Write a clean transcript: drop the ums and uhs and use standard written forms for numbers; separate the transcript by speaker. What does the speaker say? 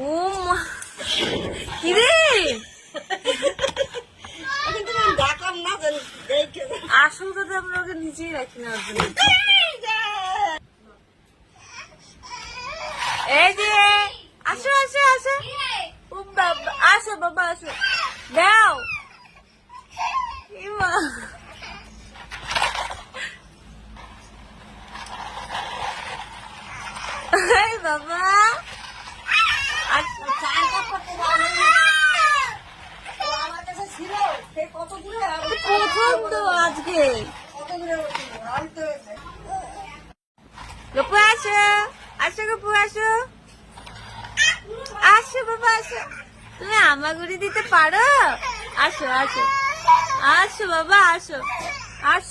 Speaker 1: ও মা, কিরে
Speaker 2: ডাকলাম না দেখে
Speaker 1: আসল কথা আমরা ওকে নিচেই রাখি না ওর জন্য। এই যে আসো আসো আসো, ও বাবা আসো, বাবা আসো, দাও ইমা। এই বাবা
Speaker 2: চার কাপ করতে যাবো আমার কাছে ছিল সে কত দূরে
Speaker 1: প্রথম তো আজকে।
Speaker 2: কত দূরে আমি তো
Speaker 1: গপু আসো, আসো গপু আসো, আসো বাবা আসো, তুমি আমাগুড়ি দিতে পারো? আসো আসো আসো বাবা আসো আসো।